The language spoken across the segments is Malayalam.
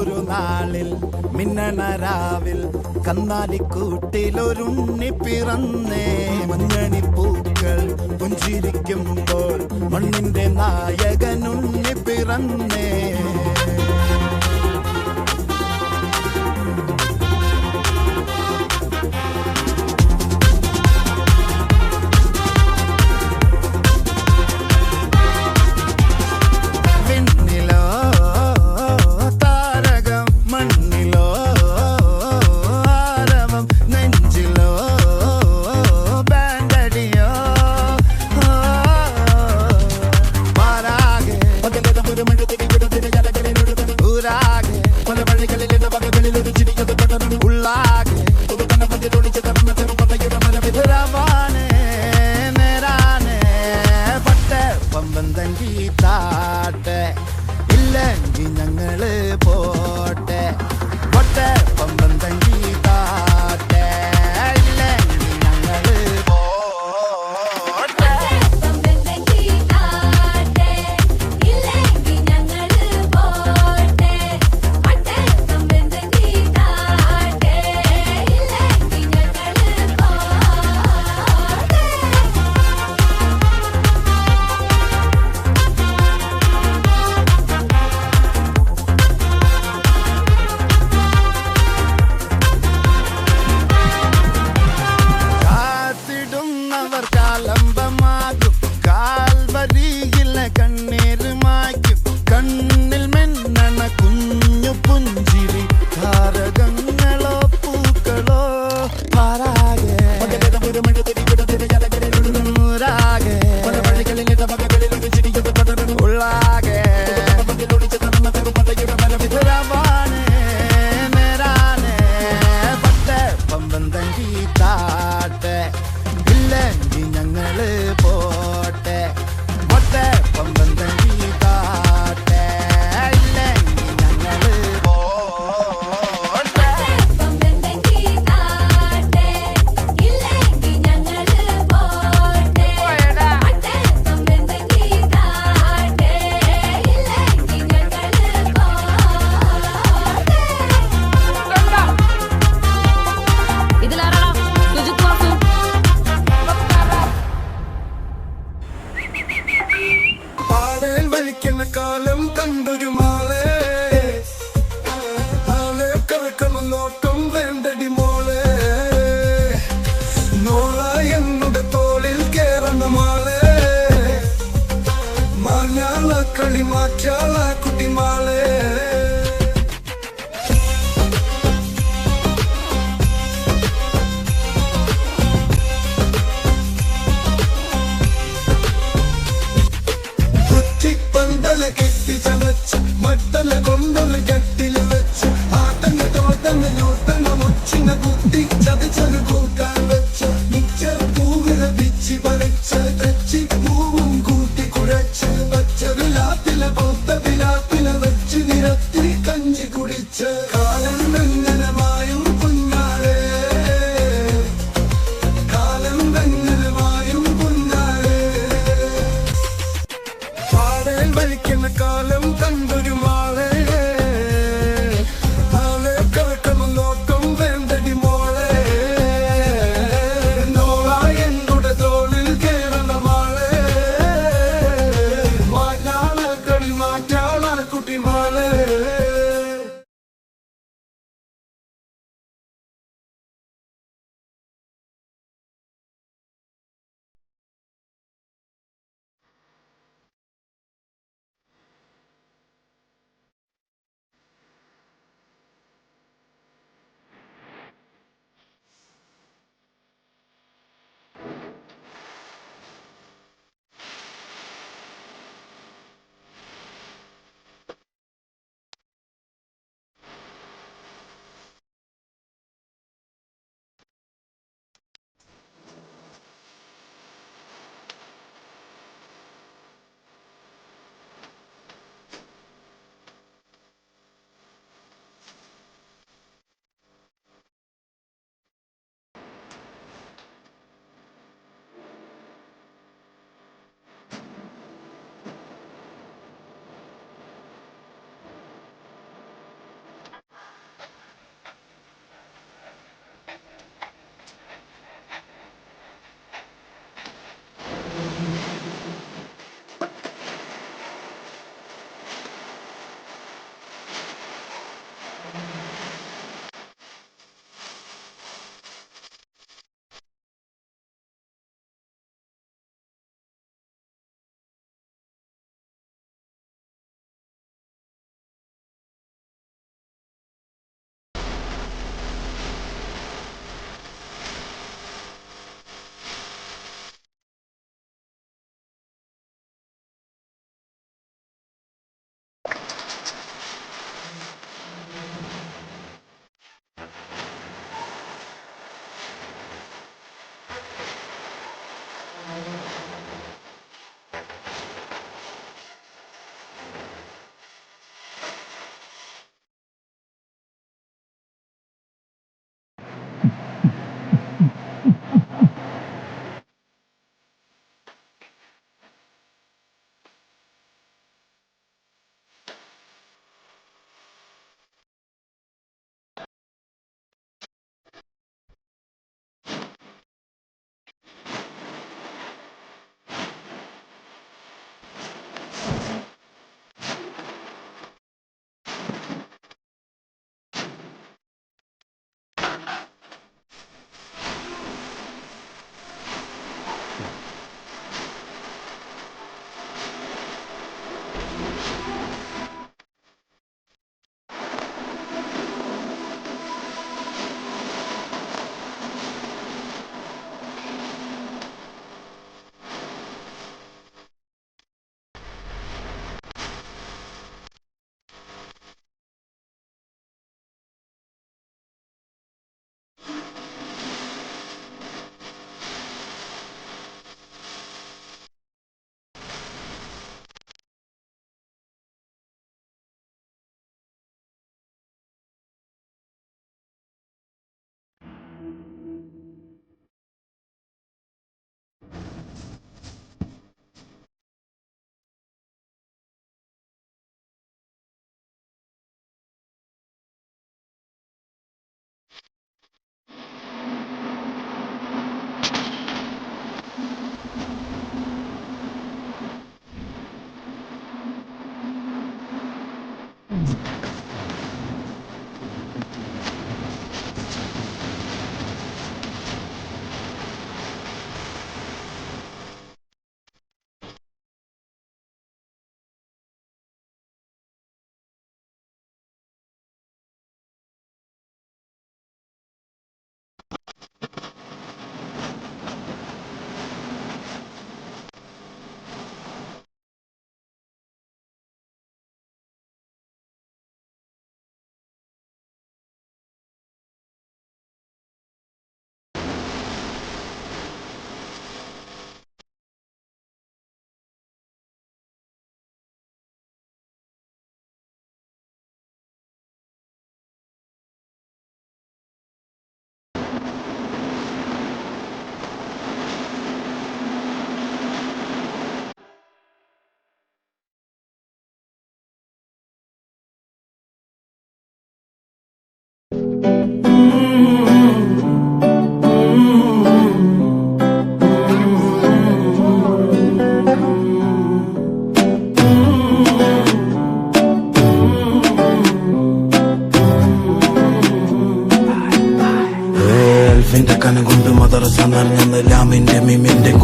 ഒരു നാളിൽ മിന്നണരാവിൽ കന്നാലിക്കൂട്ടിലൊരുണ്ണി പിറന്നേ. മഞ്ഞണിപ്പൂക്കൾ പുഞ്ചിരിക്കുമ്പോൾ മണ്ണിന്റെ നായകനുണ്ണി പിറന്നേ. ഇല്ലെങ്കിൽ ഞങ്ങള് പോട്ടെ പൊട്ടെ പമ്പം തങ്കി താട്ടെ. ഇല്ലെങ്കിൽ ഞങ്ങള് പോട്ടെ. കാലംബമാകും കാൽവരിയിലെ കണ്ണീര് മായ്ക്കും കണ്ണിൽ മിന്നണ കുഞ്ഞു പുഞ്ചിരി താരകങ്ങളോ പൂക്കളോ പാരാകെ ഉള്ളാകെ മേരാനെ പട്ടെ പമ്പം തങ്കി താട്ടെ. ഇല്ലെങ്കിൽ ഞങ്ങള് പോട്ടെ പൊട്ടെ പമ്പം തങ്കി താട്ടെ. ഇല്ലെങ്കിൽ ഞങ്ങള് പോട്ടെ. കാലം കണ്ടൊരു മാളെ ആളെ കറക്കണം നോട്ടം വേണ്ടടി മോളെ. നോള എന്നുടെ തോളിൽ കേറണ മാളെ മാഞ്ഞാള കളി മാറ്റാള കുട്ടി മാളെ. കെട്ടി ചതച്ച് മട്ടല കൊണ്ടൊരു കെട്ടില് വെച്ച് ആട്ടങ്ങ തോട്ടങ്ങ ഞോട്ടങ്ങ മുച്ചിങ്ങ കുത്തി ചതച്ചൊരു കൂട്ടാൻ വെച്ച് മിച്ചർ പൂവില പിച്ചി പറിച്ച് തെച്ചി പൂവും കൂട്ടി കുഴച്ച് വച്ചൊരു ലാപ്പില പൊത്ത പിലാപ്പില വെച്ച് നിരത്തി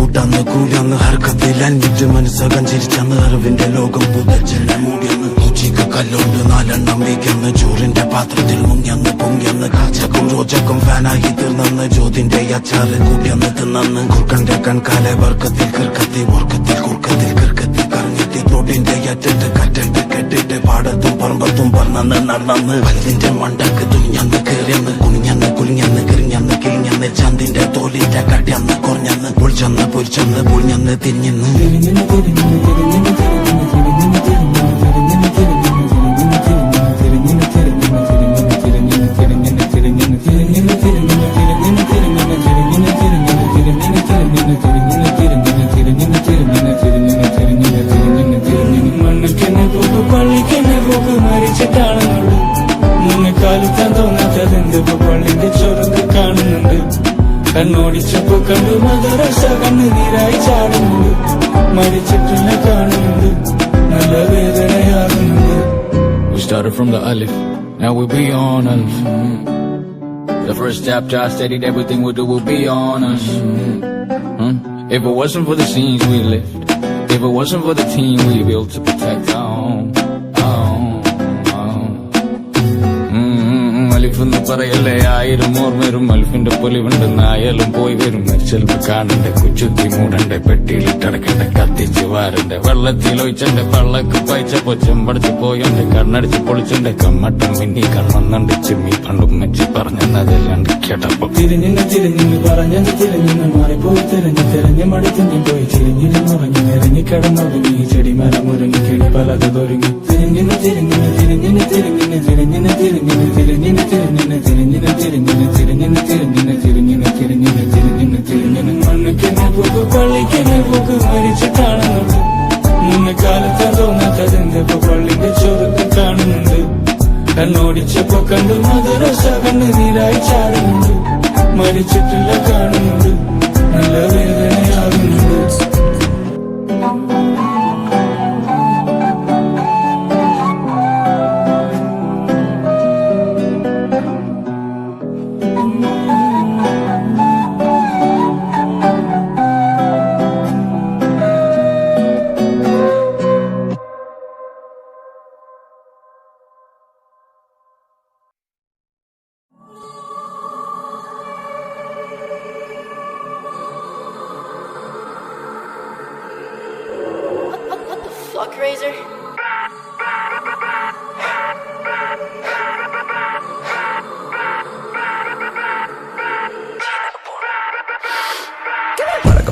കൂട്ടാന്ന് കൂടിയാന്ന് ഹർക്കത്തിൽ അൻപിറ്റ് മനസ്സകം ചിരിച്ചന്ന് അറിവിന്റെ ലോകം പുതച്ചെല്ലാം മൂടിയെന്ന് ഉച്ചയ്ക്ക് കല്ലോണ്ട് 4 എണ്ണം വീക്കെന്ന് ചോറിന്റെ പാത്രത്തിൽ മുങ്ങിയന്ന് പൊങ്ങിയന്ന് കാച്ചക്കും റോജക്കും ഫാനായി തീർന്നെന്ന് ജ്യോതിന്റെ അച്ചാറ് കൂട്ടിയന്ന് തിന്നന്ന് കുർക്കന്റെ കൺകാലെ വർക്കത്തിൽ കിർക്കത്തി ഓർക്കത്തിൽ കുർക്കത്തിൽ കിർക്കത്തി കറങ്ങെത്തി റോഡിന്റെ അറ്റത്ത് കറ്റിട്ട് കെട്ടിട്ട് പാടത്തും പറമ്പത്തും പറന്നന്ന് നടന്നന്ന് വലുതിന്റെ മണ്ടക്ക് തുണിഞ്ഞന്ന് കയറിയന്ന് കുണിഞ്ഞന്ന് കുലിഞ്ഞന്ന് കിരിഞ്ഞന്ന് കിളിഞ്ഞന്ന് ചന്തിന്റെ തോലിന്റെ കട്ടിയന്ന് കുറഞ്ഞന്ന് പൊളിച്ചന്ന് പൊരിച്ചന്ന് പൊളിഞ്ഞന്ന് തിരിഞ്ഞെന്ന് മരിച്ചിട്ടാണെന്നുള്ളു മുന്നിക്കാലത്താൻ തോന്നാത്തതെന്തിപ്പോ പള്ളിന്റെ ചൊരക്ക് കാണുന്നുണ്ട് കണ്ണോടിച്ചപ്പോ കണ്ടു മദറസ കണ്ണ് നീരായി ചാടുന്നുണ്ട് മരിച്ചിട്ടില്ല കാണുന്നുണ്ട് നല്ല വേദനയാകുന്നുണ്ട്. We started from the Alif, now we be on Alif. The first chapter I stated everything we do will be on us. If it wasn't for the scenes we lived, if it wasn't for the team we built to protect our home. അലിഫെന്ന് പറയല്ലേ 1000 ഓർമ്മരും അൽഫിന്റെ പൊലിവുണ്ടെന്നായാലും പോയി വരും മരിച്ചെൽപ്പ് കാണണ്ടേ കുച്ചുത്തി മൂടണ്ടേ പെട്ടിയിലിട്ടടക്കണ്ടേ കത്തിച്ച് വാരണ്ടേ വെള്ളത്തിൽ ഒഴിച്ചണ്ടേ പള്ളക്ക് പയച്ചപ്പോ ചെമ്പടച്ച് പോയണ്ടേ കണ്ണടിച്ച് പൊളിച്ചണ്ടേ കമ്മട്ടം മിന്നി കണ്ണന്നുണ്ട് ചിമ്മി പണ്ടും മെച്ചി പറഞ്ഞെന്നതെല്ലാം കേട്ടപ്പോ തിരിഞ്ഞു തിരിഞ്ഞു പറഞ്ഞത് തിരിഞ്ഞു മാറിപ്പോയി തിരിഞ്ഞു മടുത്തിഞ്ഞു പോയി ചിരിഞ്ഞിന് മുറങ്ങി നിറങ്ങി കിടന്നൊരുങ്ങി ചെടിമല മുരുങ്ങി കിളി പലത് തൊരുങ്ങി തിരിഞ്ഞു തിരിഞ്ഞു തിരിഞ്ഞു തിരിഞ്ഞു തിരിഞ്ഞു തിരിഞ്ഞു തിരിഞ്ഞു തിരിഞ്ഞു തിരിഞ്ഞു തിരിഞ്ഞു തിരിഞ്ഞു തിരിഞ്ഞു തിരിഞ്ഞു തിരിഞ്ഞു തിരിഞ്ഞു തിരിഞ്ഞു മണ്ണുക്കിനെ പോക്ക് പള്ളിക്കിനെ പോക്ക് മരിച്ചിട്ടാണെന്നുണ്ട് മുന്നിക്കാലത്താ തോന്നാത്തതെന്തിപ്പോ പള്ളിന്റെ ചൊരക്ക് കാണുന്നുണ്ട് കണ്ണോടിച്ചപ്പോ കണ്ടു മദറസ കണ്ണ് നീരായി ചാടുന്നുണ്ട് മരിച്ചിട്ടില്ല കാണുന്നുണ്ട് നല്ല വേദനയാകുന്നുണ്ട്. Fuck, Razor.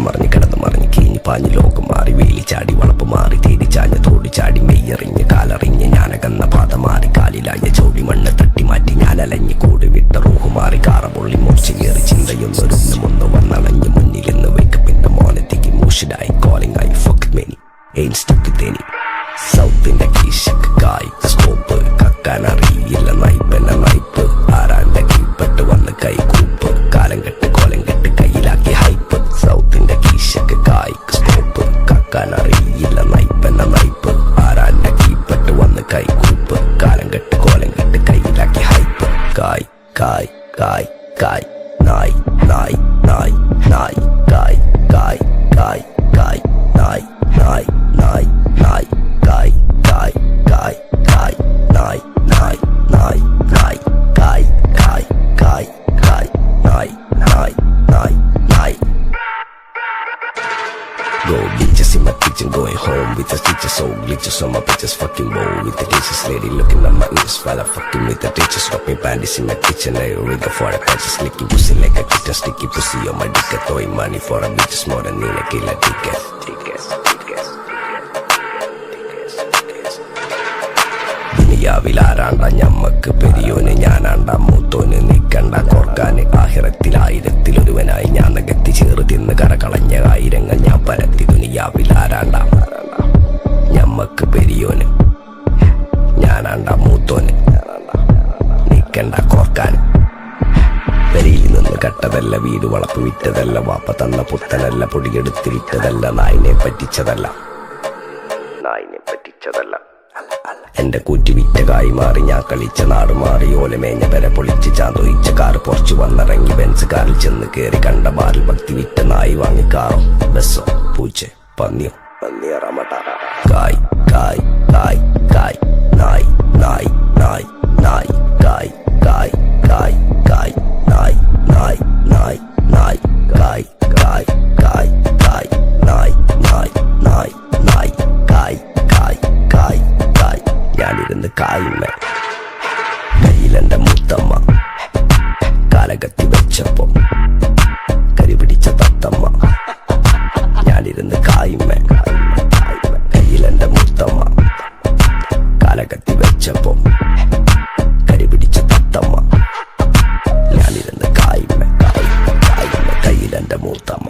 മറഞ്ഞ് കിടന്ന് മറിഞ്ഞ് കീഞ്ഞ് പാഞ്ഞ് ലോകം മാറി വേലി ചാടി വളപ്പ് മാറി തേടി ചാഞ്ഞ് തോടി ചാടി മെയ്യറിഞ്ഞ് കാലറിഞ്ഞ് ഞാനകന്ന പാത മാറി കാലിലായ ചോടി മണ്ണ് തട്ടി മാറ്റി ഞാനലഞ്ഞ് കൂടി വിട്ട റൂഹ് മാറി കാറ പൊള്ളി മുറിച്ചേറി ചിന്തയൊന്നൊരുന്ന് വന്നണഞ്ഞ് മുന്നിലെന്ന് വെക്കപ്പിന്റെ മോനത്തേക്ക് മൂഷിലായി കോളിംഗ് ആയി fuck many ain't stuck with any സൗത്തിന്റെ കീശക്ക് കായ്ക്ക് സ്കോപ്പ് കക്കാനറിയില്ല നൈപ്പന നൈപ്പ് ആരാന്റെ കീപ്പെട്ട് വന്ന് കൈകൂപ്പ് കാലം കെട്ട് കോലം കെട്ട് കയ്യിലാക്കി ഹൈപ്പ് സൗത്തിന്റെ കീശക്ക് കായ്ക്ക് സ്കോപ്പ് കക്കാനറിയില്ല നൈപ്പന നൈപ്പ് ആരാന്റെ കീപ്പെട്ട് വന്ന് കൈകൂപ്പ് കാലം കെട്ട് കോലം കെട്ട് കയ്യിലാക്കി ഹൈപ്പ് കായ് കായ് കായ് കായ് നായ് നായ് നായ് നായ് കായ് കായ് കായ് കായ് നായ് നായ് നായ് നായ് കായ് കായ് കായ് കായ് നായ് നായ് നായ് നായ് കായ് കായ് കായ് കായ് നായ് നായ് നായ് നായ്. Go bitches in my kitchen going home with the teachers so glitches on my bitches fucking bowl with the teachers lady looking at my ears while I fucking with the teachers dropping panties in my kitchen I rig for a punches licking pussy like a kitten sticky pussy on my dick throwing money for a bitches more than in a killer ticket. ദുനിയാവിലാരാണ്ട ഞമ്മക്ക് പെരിയോന് ഞാനാണ്ട മൂത്തോന് നിക്കണ്ട കോർക്കാന് ആഹിറത്തിൽ 1000-ഒരുവനായി ഞാൻ നകത്തി ചേറ് തിന്ന് കരകളഞ്ഞ ആയിരങ്ങൾ ഞാൻ പരത്തി ദുനിയാവിലാരാണ്ട ഞമ്മക്ക് പെരിയോന് ഞാനാണ്ട മൂത്തോന് നിക്കണ്ട കോർക്കാന് പെരിയിൽ നിന്ന് കട്ടതല്ല വീട് വളപ്പ് വിറ്റതല്ല വാപ്പ തന്ന പുത്തനല്ല പൊടിയെടുത്ത് വിറ്റതല്ല നായിനെ പറ്റിച്ചതല്ല എന്റെ കൂറ്റി വിറ്റ കായി മാറി ഞാൻ കളിച്ച നാട് മാറി ഓലമേഞ്ഞ പെര പൊളിച്ച് ചാന്തൊയിച്ച കാറ് പുറച്ചു വന്നിറങ്ങി ബെൻസ് കാറിൽ ചെന്ന് കേറി കണ്ട ബാറിൽ ഭക്തി വിറ്റ നായി വാങ്ങി കാറോ ബസ്സോ പൂച്ച പന്നിയോ പന്നിയറമട്ട കായ് കായ് കായ് കായ് നായ് നായ് നായ് നായ് കായ് കായ് കായ് കായ് നായ് നായ് നായ് നായ് കായ് കായ് കായ് കായ് നായ് നായ് നായ് നായ് കായ് കായ് കായ് കായ് ഞാനിരുന്ന് കായുമേ കയ്യിലെന്റെ മുത്തമ്മ കാലകത്തി വെച്ചപ്പോ കരിപിടിച്ച തത്തമ്മ ഞാനിരുന്ന് കായുമേ കയ്യിലെന്റെ മുത്തമ്മ കാലകത്തി വെച്ചപ്പോ കരിപിടിച്ച തത്തമ്മ ഞാനിരുന്ന് കായുമേ കായുമേ കയ്യിലെന്റെ മുത്തമ്മ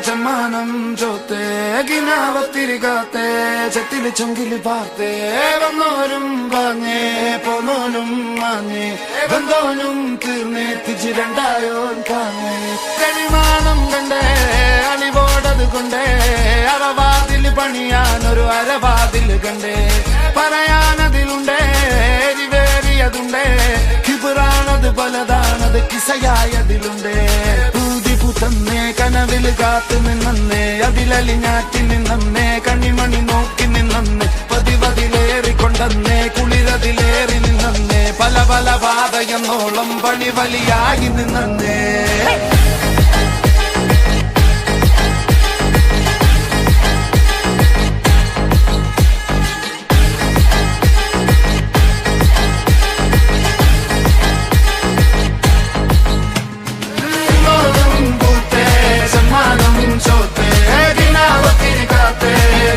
ജമാനം ജോത്തെ ഗിനാവത്തിരികാത്തെ ചെത്തില് ചൊങ്കില് പാർത്തേ വന്നോരും വാങ്ങേ പോന്നോനും മാങ്ങേ വന്നോനും തീർന്നേ തിരിച്ച് രണ്ടായോൻ കാങ്ങേ കരിമാണം കണ്ടേ അണിപോടത് കൊണ്ടേ അറവാതില് പണിയാനൊരു അരവാതില് കണ്ടേ പറയാനതിലുണ്ടേ എരിവേറിയതുണ്ടേ കിബിറാണത് പലതാണത് കിസയായതിലുണ്ടേ തന്നെ കനവില് കാത്തു നിന്നേ അതിലലിഞ്ഞാറ്റി നിന്നേ കണിമണി നോക്കി നിന്നേ പതിവതിലേറിക്കൊണ്ടേ കുളിരതിലേറി നിന്നേ പല പല പാതയെന്നോളം പണി വലിയായി നിന്നേ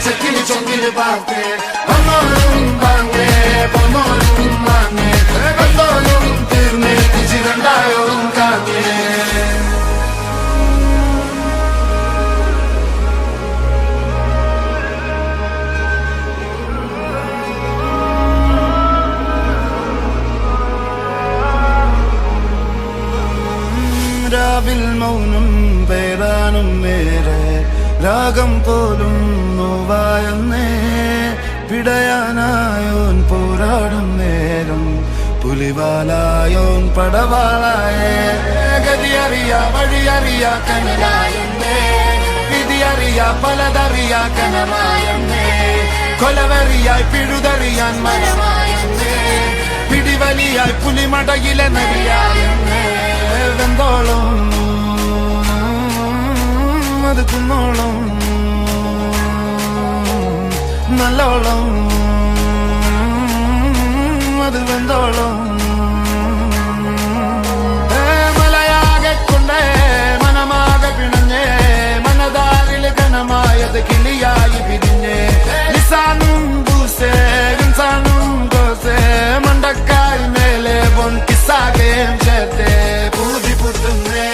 ചെത്തില് ചൊങ്കില് പാർത്തേ വന്നോരും വാങ്ങേ പോന്നോരും മാങ്ങേ വന്നോരും തീർന്നേ തിരിച്ച് രണ്ടായോരും കാങ്ങേ രാവിൽ മൗനം പേരാനും നേരെ രാഗം പോലും നോവായെന്നേ പിടയാനായോൻ പോരാടും നേരം പുലിവാലായോൻ പടവാളായേ ഗതിയറിയ വഴിയറിയ കനലായെന്നേ വിധിയറിയ പലതറിയ കനമായെന്നേ കൊലവെറിയായി പിഴുതറിയാൻ മനമായെന്നേ പിടിവലിയായി പുലിമടയിലെ നരിയായെന്നേ വെന്തോളം നല്ലോളം അത് വെന്തോളം മലയാകെ കൊണ്ടേ മനമാകെ പിണഞ്ഞേ മനതാരിൽ ഘനമായത് കിളിയായി പിരിഞ്ഞേ നിസാനും ദൂസേ ഇൻസാനും ദോസേ മണ്ടക്കായി മേലെ ബോൺ കിസ്സാകേം ചേർത്തേ പൂതി പുത്തുന്നേ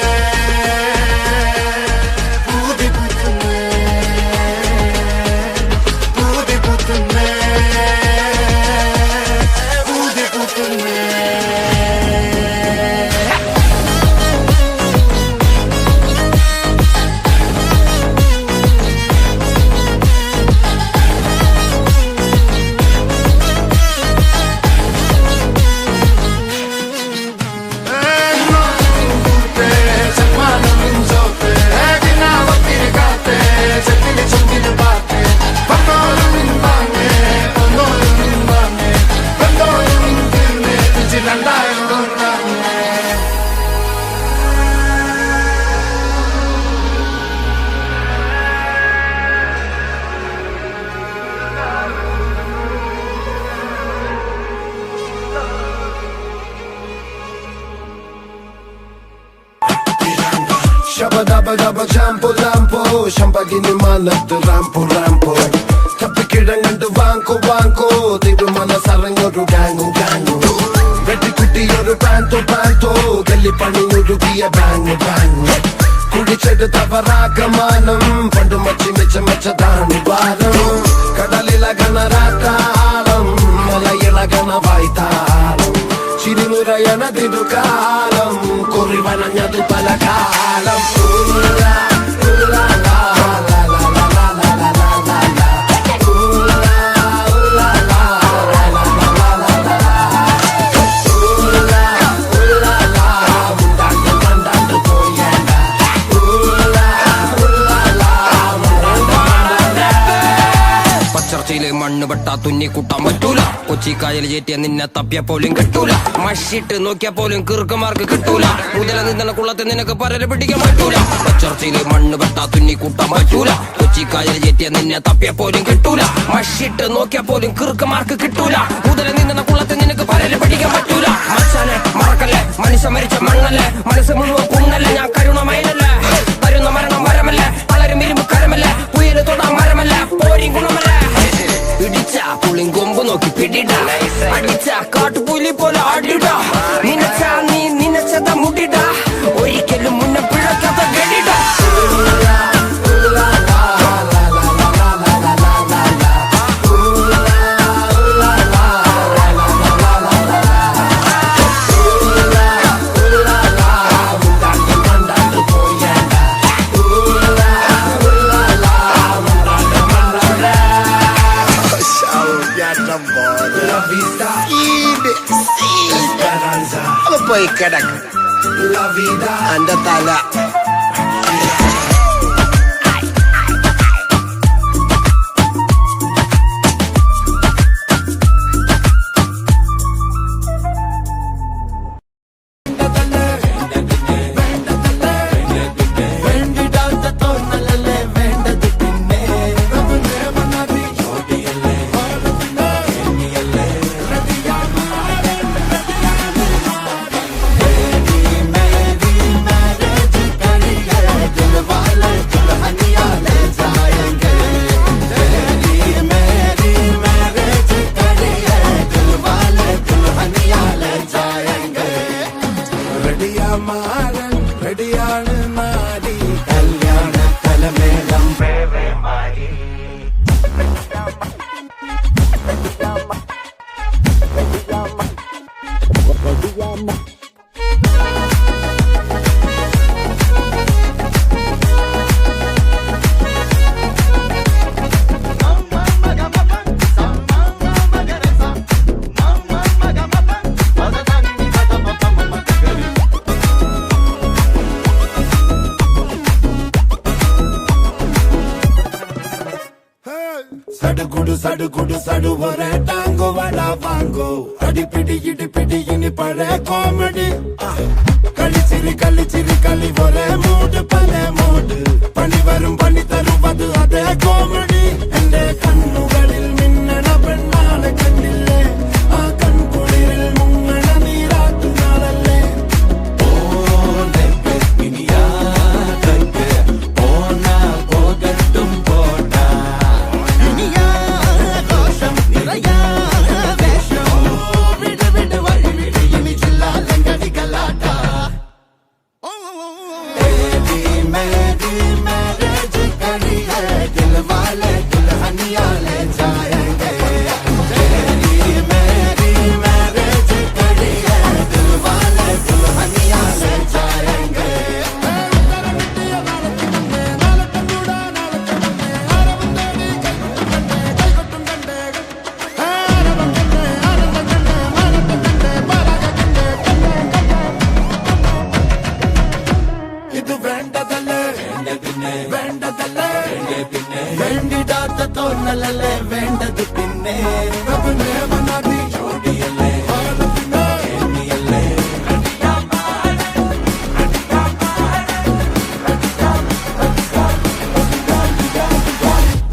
Shabba-dabba-dabba jampo-lampo Shampagini manattu rampo-rampo Kappikidangandu vanko-vanko Thirumanasarangyoru gangu-gangu വെട്ടിക്കുട്ടിയൊരു പാന്തോ ഗല്ലിപ്പണിയൊരുക്കിയ ബാങ്ങു കുടിച്ചെടുത്തവറാഗമാനം പണ്ടു മച്ചതാണ് ഭാരം കടലിളകണ രാത്താളം മലയിളകണ വായ്ത്താളം ചിരിനുരയണ തിരുകാലം കുറിവണഞ്ഞതു പല കാലം മണ്ണ് വെട്ടാ തുന്നി കൂട്ടാൻ പറ്റൂല കൊച്ചിക്കായൽ ചേറ്റിയ നിന്നെ തപ്പിയ പോലും കിട്ടൂല മഷിട്ട് നോക്കിയ പോലും കീർക്കമാർക്ക് കിട്ടൂല മുതല നിന്ന കുളത്തെ നിനക്ക് പരല പിടിക്കാൻ പറ്റൂല പച്ചർച്ചയില് മണ്ണ് വെട്ടാ തുന്നി കൂട്ടാൻ പറ്റൂല കൊച്ചിക്കായൽ ചേറ്റിയ നിന്നെ തപ്പിയ പോലും കിട്ടൂല മഷിട്ട് നോക്കിയ പോലും കീർക്കമാർക്ക് കിട്ടൂല മുതല നിന്ന കുളത്തെ നിനക്ക് പരല പിടിക്കാൻ പറ്റൂല മച്ചാനെ മറക്കല്ലേ മനുഷ്യ മരിച്ച മണ്ണല്ലേ മനസ്സ് മുഴുവൻ പുണ്ണല്ലേ ഞാൻ കരുണമയനല്ലേ വരുന്ന മരണം മരമല്ലേ പലരും ഇരുമ്പ് കരമല്ലേ ഉയര് തൊടാൻ മരമല്ലേ പോരി ഗുണമല്ലേ പിടിച്ച പുളിങ്കൊമ്പ് നോക്കി പിടിട അടിച്ച കാട്ടുപുലി പോലെ ആടിട നിനച്ച നീ നിനച്ചത മുടിട ഒരിക്കലും മുന്നേ പിഴക്കാത്ത ഗടിട പോയി കിടക്ക് എന്റെ തല സടുകുടു സടുവരെ ടാങ്കോ വട വാങ്കോ അടിപിടി ഇടിപിടി ഇനി പഴയ കോമഡി കളിച്ചിരി കളി വരെ മൂഡ് പല മൂഡ് പണി വരും പണി തരും അത് അതേ കോമഡി എന്റെ കണ്ണുകളിൽ തോന്നലല്ലേ വേണ്ടത് പിന്നെ റബ്ബിനെ മനാതി ജോഡിയല്ലേ ഏമിയല്ലേ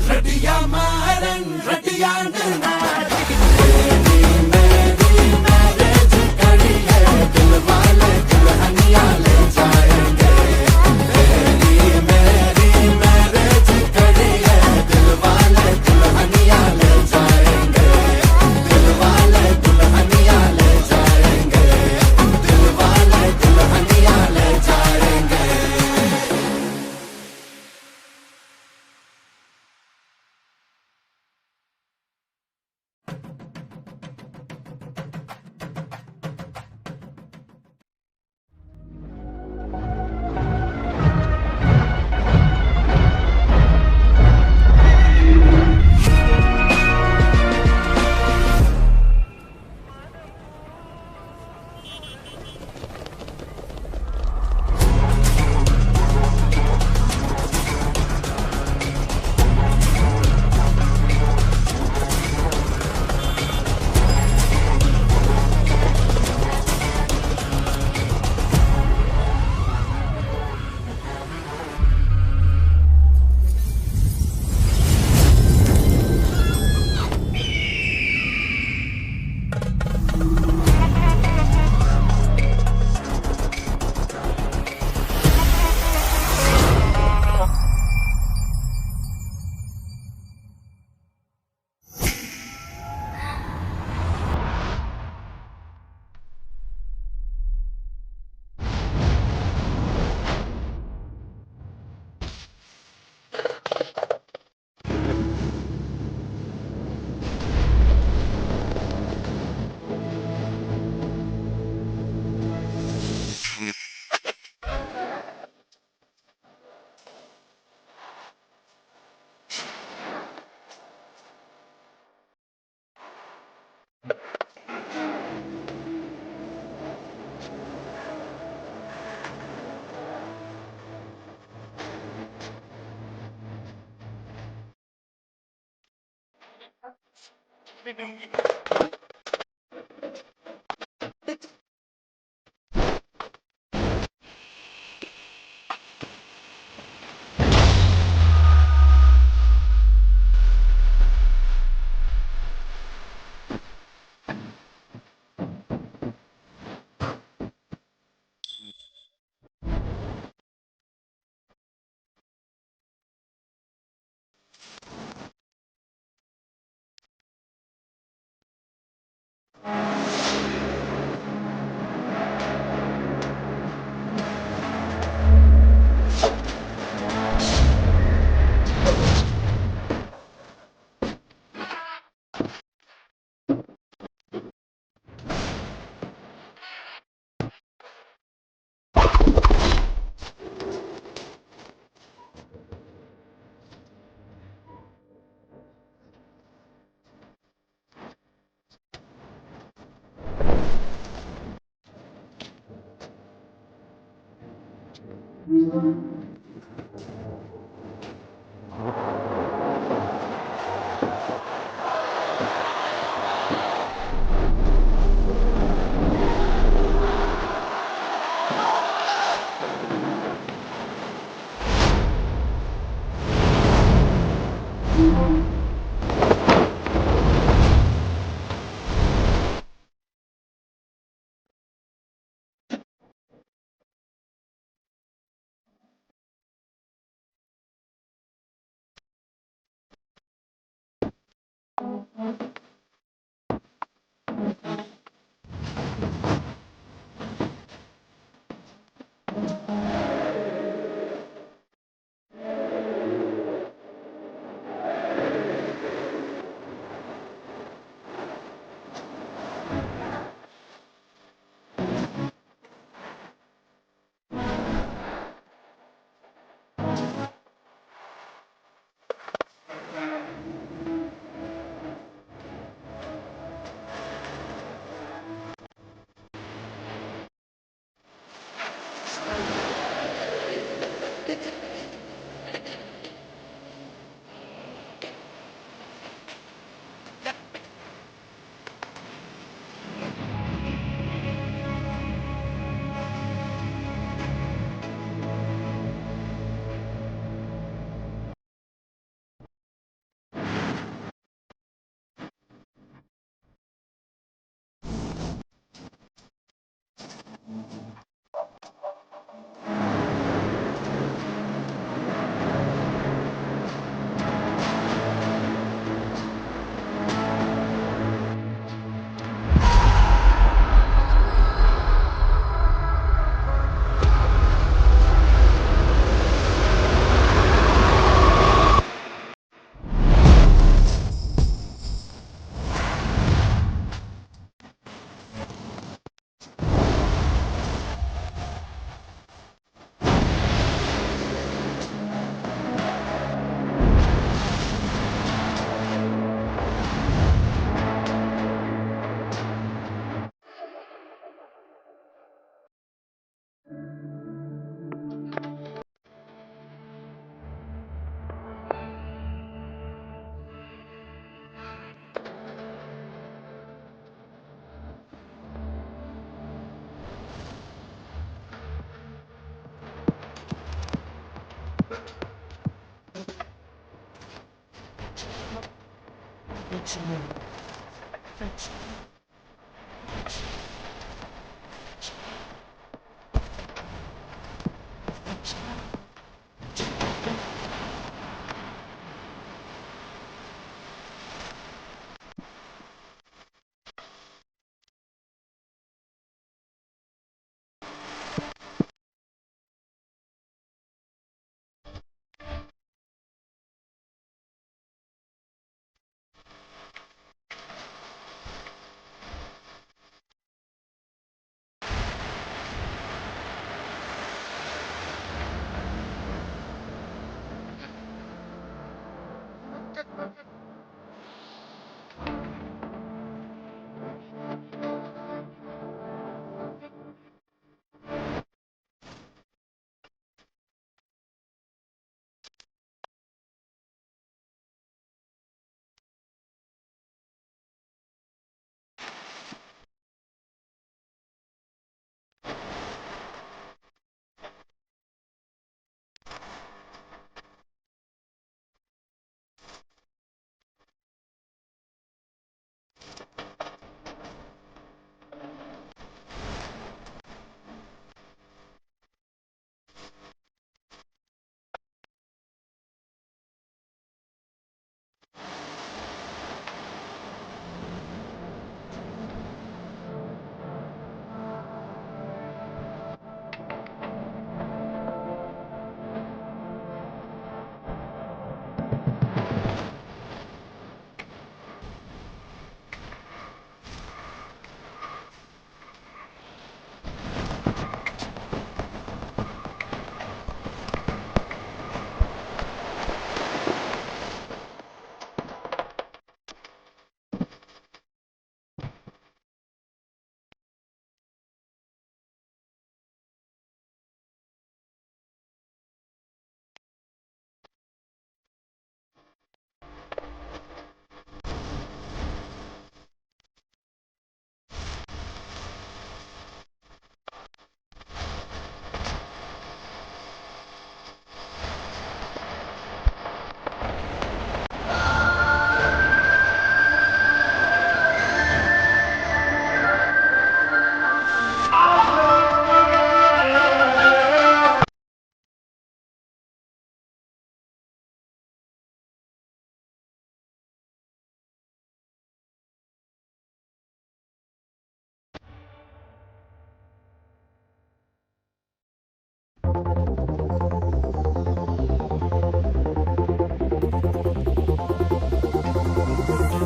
റെഡിയാ മാരൻ റെഡിയാണ് നാടി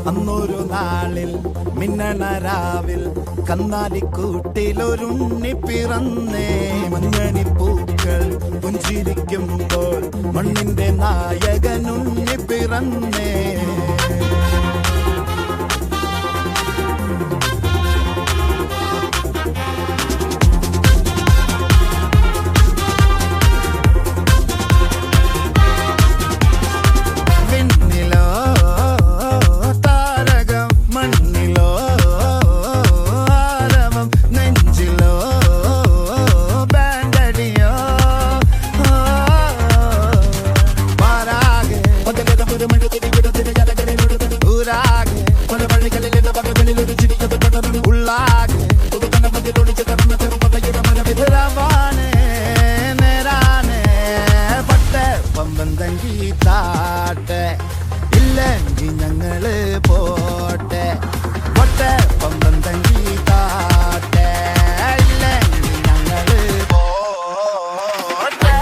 അന്നൊരു നാളിൽ മിന്നണരാവിൽ കന്നാലിക്കൂട്ടിലൊരുണ്ണി പിറന്നേ. മഞ്ഞണിപ്പൂക്കൾ പുഞ്ചിരിക്കുമ്പോൾ മണ്ണിന്റെ നായകനുണ്ണി പിറന്നേ. ഇല്ലെങ്കിൽ ഞങ്ങള് പോട്ടെ പൊട്ടെ പമ്പം തങ്കി താട്ടെ. ഇല്ലെങ്കിൽ ഞങ്ങള് പോട്ടെ.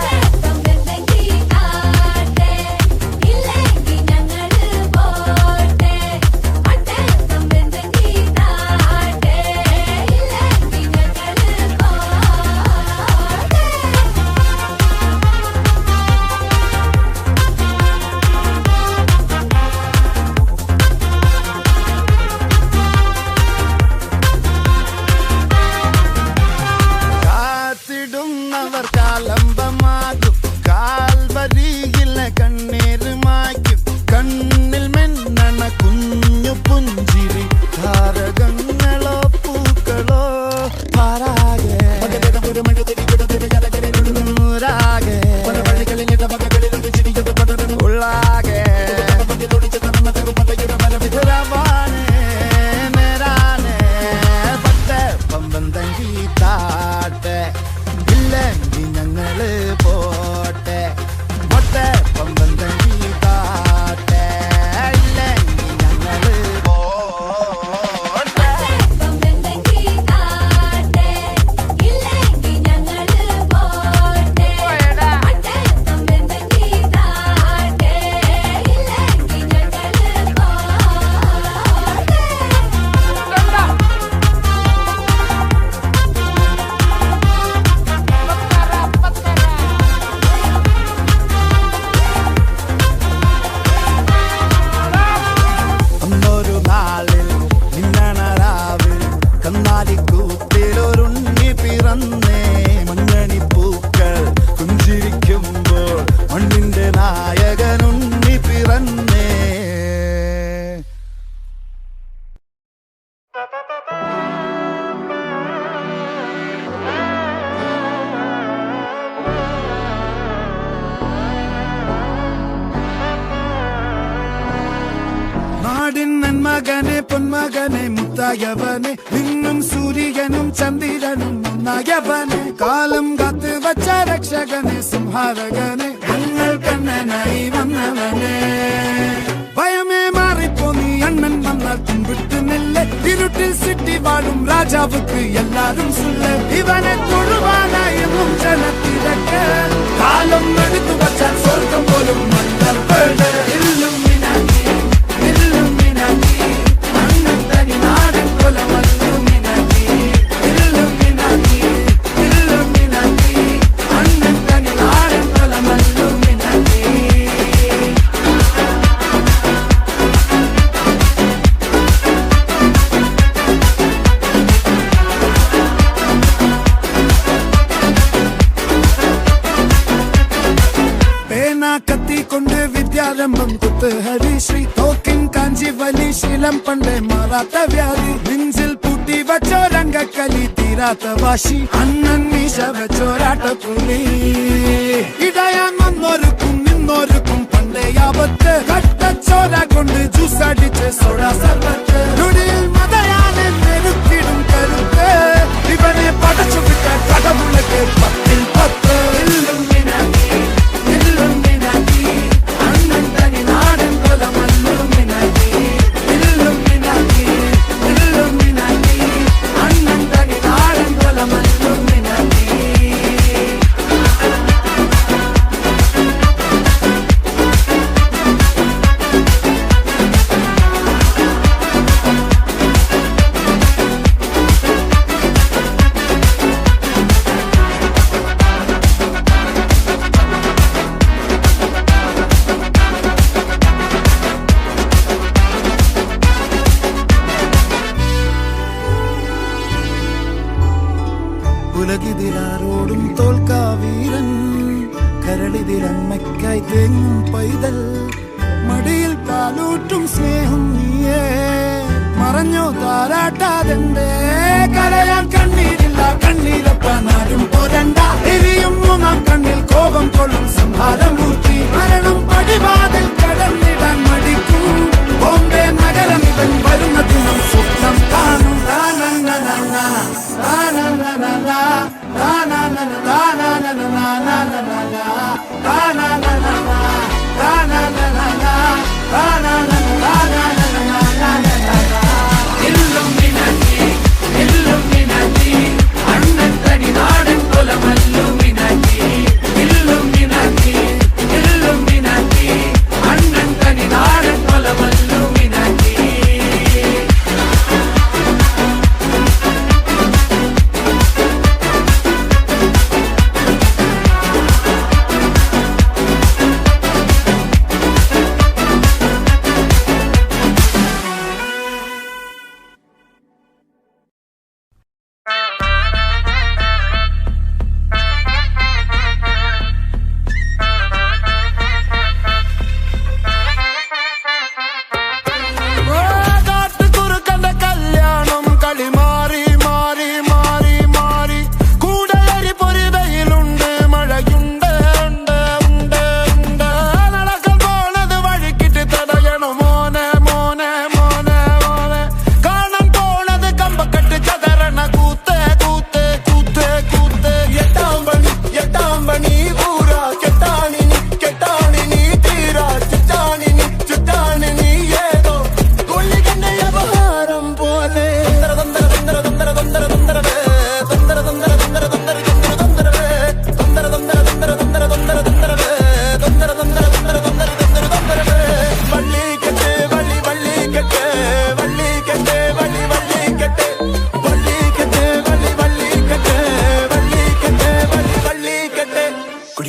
കാത്തിടുന്നവർ കാലംബമാകും, കാൽവരിയിലെ കണ്ണീര് മായ്ക്കും. കണ്ണിൽ മിന്നണ കുഞ്ഞു പുഞ്ചിരി, താരകങ്ങളോ പൂക്കളോ പാരാകെ ഉള്ളാകെ ഇല്ലെങ്കിൽ ഞങ്ങള് പോട്ടെ മൊട്ടെ പമ്പന്തങ്ങി താട്ടെ ഇല്ലെങ്കിൽ ഞങ്ങള് കന്നാലിക്കൂട്ടിലൊരുണ്ണി പിറന്നേ മഞ്ഞണിപ്പൂക്കൾ പുഞ്ചിരിക്കുമ്പോൾ മണ്ണിന്റെ നായകനുണ്ണി പിറന്നേ നാടിൻ നന്മകനെ പൊന്മകനെ മുത്തായവനെ നിന്നും സൂര്യനും ചന്ദ്രനും ഒന്നായവനെ കാലം കാത്ത് വച്ച രക്ഷകനെ സംഹാരകനെ ഞങ്ങൾ കണ്ണനായി വന്നവനെ ഭയമേ മാറിപ്പോ നീ അണ്ണൻ വന്നാൽ തുമ്പിട്ട് നെല്ല് ഇരുട്ടിൽ സിറ്റി വാഴും രാജാവുക്ക് എല്ലാരും സുല്ല് ഇവനെ തൊഴുവാനായി എന്നും ജനത്തിരക്ക് കാലം എടുത്തു വച്ചാൽ സ്വർഗം പോലും മണ്ണൽ വീട് കത്തിക്കൊണ്ട് വിദ്യാരംഭം കുത്ത് ഹരിശ്രീ തോക്കിൻ കാഞ്ചി വലി ശീലം പണ്ടേ മാറാത്ത വ്യാധി നെഞ്ചിൽ പൂട്ടി വച്ചോരംഗക്കലി തീരാത്ത വാശി അണ്ണൻ മീശ വെച്ചോരാട്ടപ്പുലി ഇടയാൻ വന്നോർക്കും നിന്നോർക്കും പണ്ടേ ആപത്ത് കട്ടച്ചോര കൊണ്ട് ജ്യൂസ് അടിച്ച് സോഡ സർബത്ത് നുടിയിൽ മതയാനെ നെരുക്കിടും കരുത്ത് ഇവനെ പടച്ചു വിട്ട കടമുളക്ക് 10-10 ഉലകിതിലാരോടും തോൽക്കാ വീരൻ കരളിതിലമ്മയ്ക്കായി തേങ്ങും പൈതൽ മടിയിൽ പാലൂട്ടും സ്നേഹം നീയേ മറഞ്ഞോ താരാട്ടാതെന്തേ കരയാൻ കണ്ണീരില്ല കണ്ണീരപ്പാനാരും പോരണ്ട എരിയും മൂന്നാം കണ്ണിൽ കോപം കൊള്ളും സംഹാരമൂർത്തി മരണം പടിവാതിൽ കടന്നിടാൻ മടിക്കും ബോംബെ നഗരം ഇവൻ വരുന്ന ദിനം സ്വപ്നം കാണും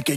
K